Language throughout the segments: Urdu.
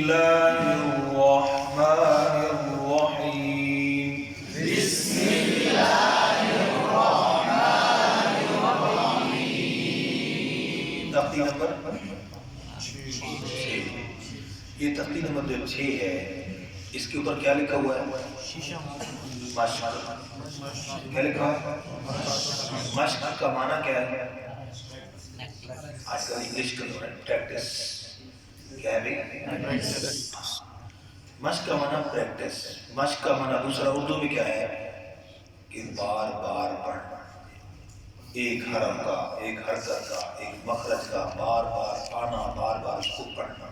اللہ الرحمن الرحیم بسم اللہ الرحمن الرحیم. تختی نمبر 6. یہ تختی نمبر جو 6 ہے اس کے اوپر کیا لکھا ہوا ہے؟ مشق. کیا لکھا ہے؟ مشق کا معنی کیا ہے؟ آج کل انگلش کا دور ہے، پریکٹس. کیا ہے بھائی؟ مشق کا معنی پریکٹس. مشق کا معنی دوسرا اردو میں کیا ہے کہ بار بار پڑھنا. ایک حرف کا، ایک حرکت کا، ایک مخرج کا بار بار آنا، بار بار اس کو پڑھنا.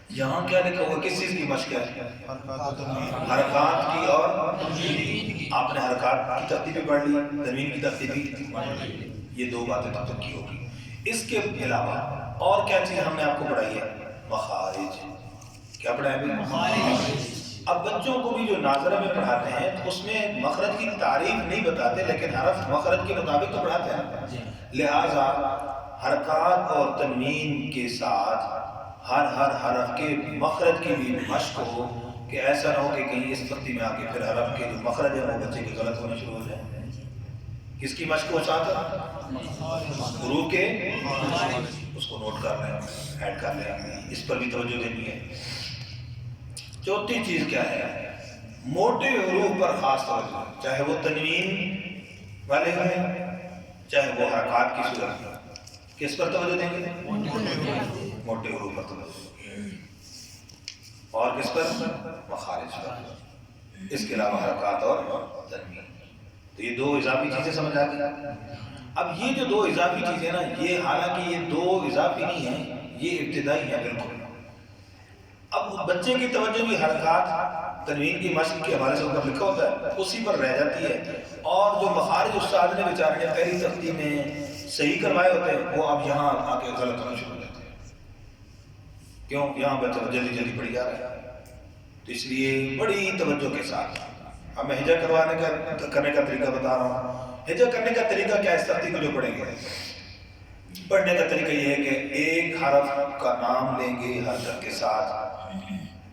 یہاں کیا لکھا ہوا؟ کس چیز کی مشق ہے؟ حرکات کی. اور آپ نے حرکات کی ترتیب بھی پڑھ لی، تنوین کی ترتیب بھی. یہ دو باتیں تب تک کی ہوگی. اس کے علاوہ اور کیا چیز ہم نے آپ کو پڑھائی ہے؟ مخارج. کیا پڑھایا ہے؟ مخارج. اب بچوں کو بھی جو ناظرہ میں پڑھاتے ہیں تو اس میں مخرج کی تعریف نہیں بتاتے، لیکن حرف مخرج کے مطابق تو پڑھاتے ہیں. لہٰذا حرکات اور تنوین کے ساتھ ہر حرف کے مخرج کی بھی مشق ہو، کہ ایسا نہ ہو کہ کہیں اس تختی میں آ کے پھر حرف کے جو مخرج ہے وہ بچے کے غلط ہونا شروع ہو جائے. کس کی مشق ہو ساتھ؟ حروف کے. اس کو نوٹ کر لیں، ایڈ کر لیں، اس پر بھی توجہ دینی ہے. چوتھی چیز کیا ہے؟ موٹے حروف پر خاص توجہ، چاہے وہ تنوین والے ہیں چاہے وہ حرکات کی صورت میں. کس پر توجہ دیں گے؟ موٹے حروف پر توجہ. اور کس پر؟ مخارج پر. اس کے علاوہ حرکات اور تنوین. تو یہ دو اضافی چیزیں سمجھ آتی ہیں. اب یہ جو دو اضافی چیزیں نا، یہ حالانکہ یہ دو اضافی نہیں ہیں، یہ ابتدائی ہیں بالکل. اب بچے کی توجہ بھی حرکات تنوین کی مشق کے حوالے سے اوپر لکھا ہوتا ہے اسی پر رہ جاتی ہے، اور جو مخارج استاد نے بیچارے نے پہلی تختی میں صحیح کروائے ہوتے ہیں وہ اب یہاں آ کے غلط ہونا شروع ہو جاتے ہیں. کیوں؟ یہاں بچہ جلدی جلدی پڑھی جا رہا ہے. تو اس لیے بڑی توجہ کے ساتھ اب میں ہجا کرنے کا طریقہ بتا رہا ہوں. ہجا کرنے کا طریقہ کیا ہے؟ اس تختی کو جو پڑھیں گے پڑھنے کا طریقہ یہ ہے کہ ایک حرف کا نام لیں گے حرکت کے ساتھ،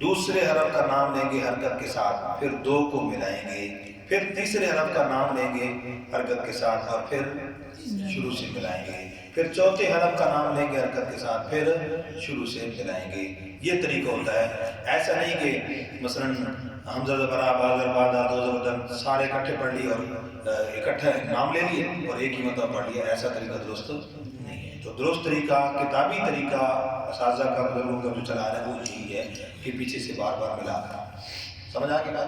دوسرے حرف کا نام لیں گے حرکت کے ساتھ، پھر دو کو ملائیں گے، پھر تیسرے حرف کا نام لیں گے حرکت کے ساتھ اور پھر شروع سے ملائیں گے، پھر چوتھے حرف کا نام لیں گے حرکت کے ساتھ، پھر شروع سے ملائیں گے. یہ طریقہ ہوتا ہے. ایسا نہیں کہ مثلا حمزہ زبر آ با زر با دا دو زبر دن سارے اکٹھے پڑھ لی اور اکٹھے نام لے لیے اور ایک ہی مرتبہ پڑھ لیا. ایسا طریقہ درست نہیں ہے. تو درست طریقہ، کتابی طریقہ اساتذہ کا بزرگوں کا جو چلا رہا ہے وہ یہی ہے کہ پیچھے سے بار بار ملا کر. سمجھ آ گیا؟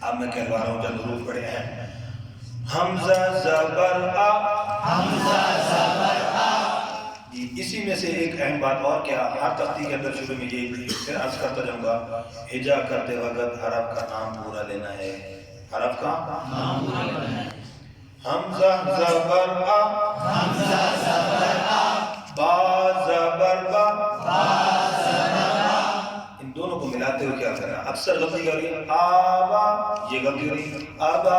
اب میں کہلوا رہا ہوں جب حروف پڑھے ہیں. حمزہ زبر آ، حمزہ زبر آ. اسی میں سے ایک اہم بات اور کیا، ہر تختی کے اندر شروع میں یہ پھر عرض کرتا جاؤں گا، ہجا کرتے وقت حرف کا نام پورا لینا ہے. حرف کا نام پورا لینا ہے. حمزہ زبر آ، حمزہ زبر آ. با زبر با، با زبر آ. ان دونوں کو ملاتے ہوئے کیا کرنا؟ اکثر غلطی ہو رہی ہے آبا، یہ غلطی ہو رہی ہے آبا.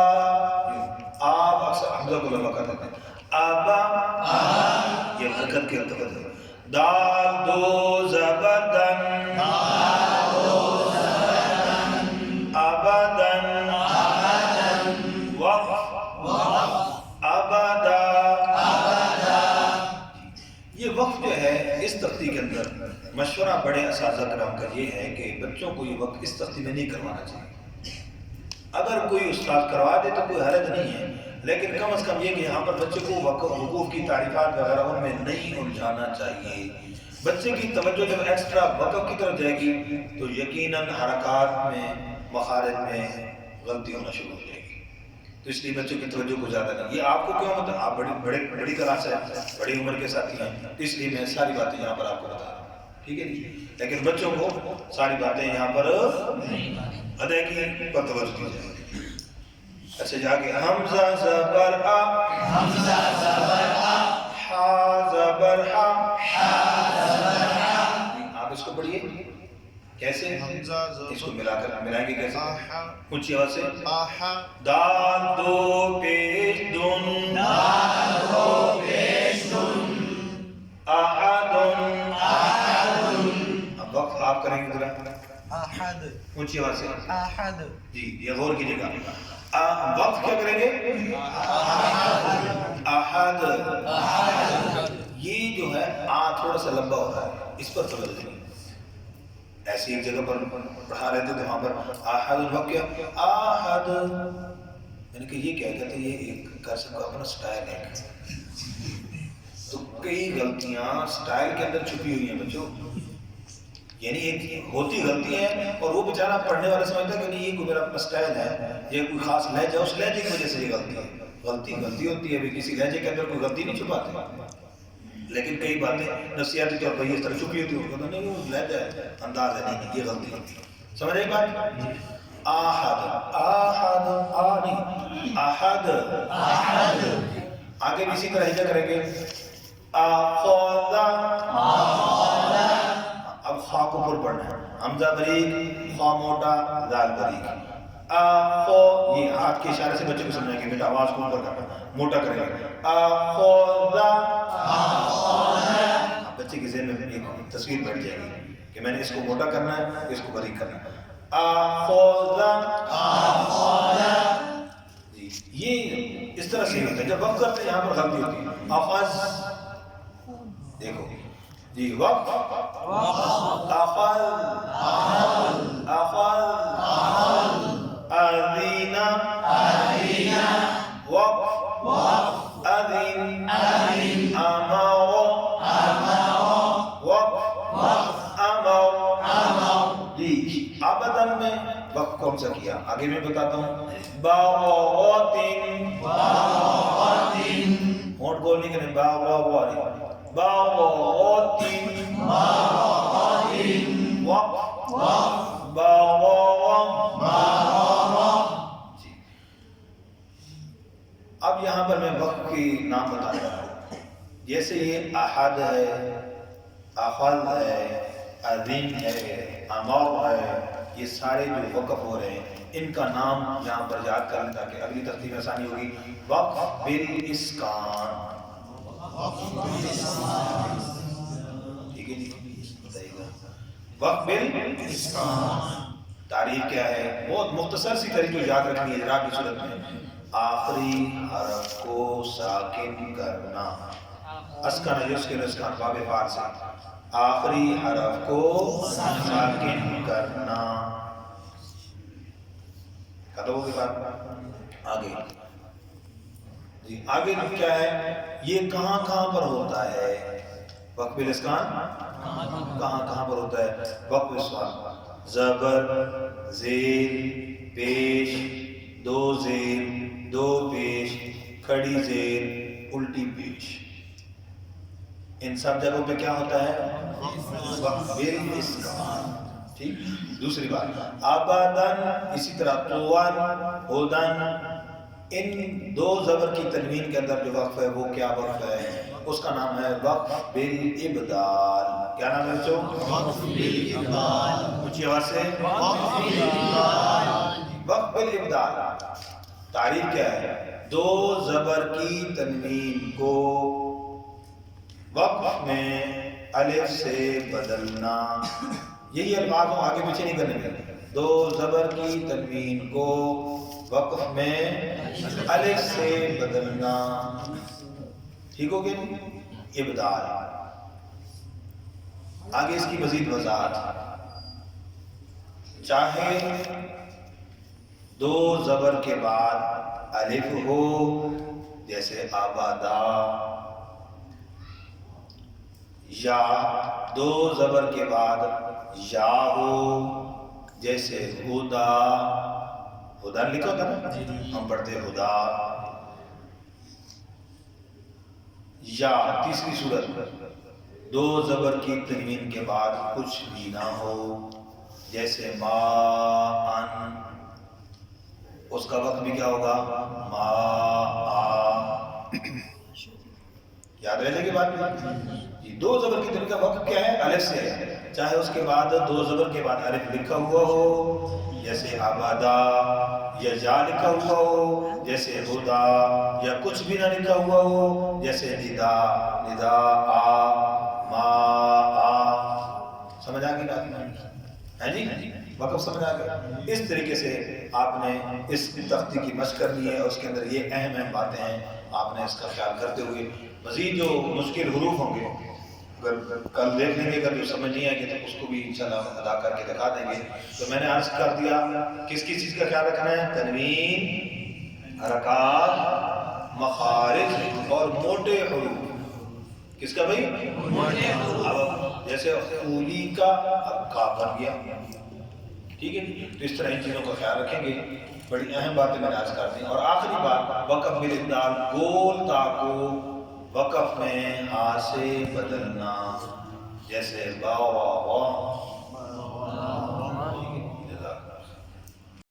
آب اکثر حمزہ کو لمبا کر دیتے ہیں آبا. یہ حرکت کے ارتباط ہے. دال دو زبر دن، دال دو زبر دن. ابدن، ابدن. وقف وقف. ابدا. ابدا. یہ وقف جو ہے اس تختی کے اندر مشورہ بڑے اساتذہ کرام کا یہ ہے کہ بچوں کو یہ وقت اس تختی میں نہیں کروانا چاہیے. اگر کوئی استاد کروا دے تو کوئی حرج نہیں ہے، لیکن کم از کم یہ کہ یہاں پر بچے کو وقوف کی تعریفات وغیرہ ان میں نہیں الجھانا چاہیے. بچے کی توجہ جب ایکسٹرا وقف کی طرف جائے گی تو یقیناً حرکات میں، مخارج میں غلطی ہونا شروع ہو جائے گی. تو اس لیے بچوں کی توجہ کو زیادہ نہیں. یہ آپ کو کیوں مطلب آپ بڑی کلاس ہے، بڑی عمر کے ساتھی ہیں، تو اس لیے میں ساری باتیں یہاں پر آپ کو بتا رہا ہوں. ٹھیک ہے جی؟ لیکن بچوں کو ساری باتیں یہاں پر ادائیگی پر توجہ دی جائے. اچھا جا کے حمزہ زبر آ، حمزہ زبر آ. حا زبر حا. حا زبر حا. آپ اس کو پڑھیے کیسے؟ اس کو ملا کر ملائیں گے کیسے؟ اونچی آواز سے. دال دو پیش دن، دال دو پیش دن. احدن، احدن. اونچی آواز سے احد جی یہ غور کیجیے گا وقت کیا کریں گے احد یہ جو ہے تھوڑا سا لمبا ہو رہا ہے اس پر توجہ دیں ایسی ایک جگہ پر پڑھا رہے تھے تو وہاں پر احد الوقت کیا احد یعنی کہ یہ کیا کہتے ہیں یہ ایک قسم کا اپنا سٹائل ہے تو کئی غلطیاں سٹائل کے اندر چھپی ہوئی ہیں بچوں یعنی ایک ہوتی غلطی ہے اور وہ بیچارہ پڑھنے والا سمجھتا ہے کہ نہیں یہ کوئی میرا اپنا سٹائل ہے یہ کوئی خاص لہجہ اس لہجے کی وجہ سے یہ غلطی ہے غلطی ہوتی ہے کسی لہجے کے اندر کوئی غلطی نہیں چھپاتے لیکن کئی باتیں نفسیاتی طور پر اس طرح چھپی ہوتی ہیں نہیں وہ لہجہ ہے انداز ہے نہیں یہ غلطی ہے سمجھ رہے بات احد احد آگے بھی اسی طرح ہجا کریں گے اب خا کو پر پڑھنا ہے حمزہ بریک خا موٹا دال بریک یہ ہاتھ کے اشارے سے بچے کو سمجھائیں گے بیٹا آواز کو اوپر کرنا موٹا کریں گے بچے کے ذہن میں ایک تصویر بیٹھ جائے گی کہ میں نے اس کو موٹا کرنا ہے اس کو باریک کرنا ہے جی یہ اس طرح سے ہوتا ہے جب وقت کرتے ہیں یہاں پر غلطی ہوتی ہے آخذ دیکھو جی وقت اخذ اذینا وقت اذن امر وقت امر جی ابدن میں وقت کون سا کیا آگے میں بتاتا ہوں باغاتن ہونٹ بول نہیں کریں باغاتن وقت اب یہاں پر میں وقت کی نام بتا رہا ہوں جیسے یہ احد ہے اخذ ہے اذن ہے امر ہے یہ سارے جو وقف ہو رہے ہیں ان کا نام یہاں پر یاد کر لیں تاکہ اگلی ترتیب میں آسانی ہوگی وقف بالاسکان ٹھیک ہے جی بتائیے گا وقف بالاسکان تعریف کیا ہے بہت مختصر سی طریقے یاد رکھنی ہے اعراب کی صورت میں آخری حرف کو ساکن کرنا اسکن یسکن اسکان باب فعل سے آخری حرف کو ساکن کرنا ختم ہو گئی بات آگے جی آگے کیا ہے یہ کہاں پر ہوتا ہے وقف بالاسکان کہاں پر ہوتا ہے وقف بالاسکان زبر زیر پیش دو زیر دو پیش کھڑی زیر الٹی پیش ان سب جگہوں پہ کیا ہوتا ہے وقف بالاسکان ٹھیک دوسری بات ابدن اسی طرح طوان ہدن ان دو زبر کی تنوین کے اندر جو وقف ہے وہ کیا وقف ہے اس کا نام ہے وقف بالابدال کیا نام ہے بچوں وقف بالابدال اونچی آواز سے وقف بالابدال تعریف کیا ہے دو زبر کی تنوین کو وقف میں الف سے بدلنا یہی الفاظ ہوں آگے پیچھے نہیں کرنے گے دو زبر کی تنوین کو وقف میں الف سے بدلنا ٹھیک ہو گیا ابدال آگے اس کی مزید وضاحت چاہے دو زبر کے بعد الف ہو جیسے آبادا یا دو زبر کے بعد یا ہو جیسے ہدا ہدا لکھا ہوتا نا ہم پڑھتے ہدا یا تیسری صورت دو زبر کی تنوین کے بعد کچھ بھی نہ ہو جیسے ما ان اس کا وقت بھی کیا ہوگا ما یاد رہنے کی بات جی دو زبر کی تنوین کا وقت کیا ہے الف سے ہے چاہے اس کے بعد دو زبر کے بعد الف لکھا ہوا ہو جیسے آبادا یا جا لکھا ہوا ہو جیسے ہدا یا کچھ بھی نہ لکھا ہوا ہو جیسے ندا ندا ما سمجھ آ گئی بات ہے جی وقف سمجھ آ گیا؟ اس طریقے سے آپ نے اس تختی کی مشق کرنی ہے اور اس کے اندر یہ اہم اہم باتیں ہیں، آپ نے اس کا خیال کرتے ہوئے مزید جو مشکل حروف ہوں گے اگر کل دیکھ لیں گے، اگر جو سمجھ نہیں آئے گی تو اس کو بھی انشاءاللہ ادا کر کے دکھا دیں گے۔ تو میں نے عرض کر دیا کس کس چیز کا خیال رکھنا ہے؟ تنوین، حرکات، مخارج اور موٹے حروف۔ کس کا بھائی؟ موٹے حروف۔ اب جیسے خولی کا اب کا بن گیا، ٹھیک ہے، تو اس طرح ان چیزوں کا خیال رکھیں گے۔ بڑی اہم باتیں میں نے عرض کر دی۔ اور آخری بات، وقف بالابدال، گول تا کو وقف میں ہاتھ سے بدلنا، جیسے با وا وا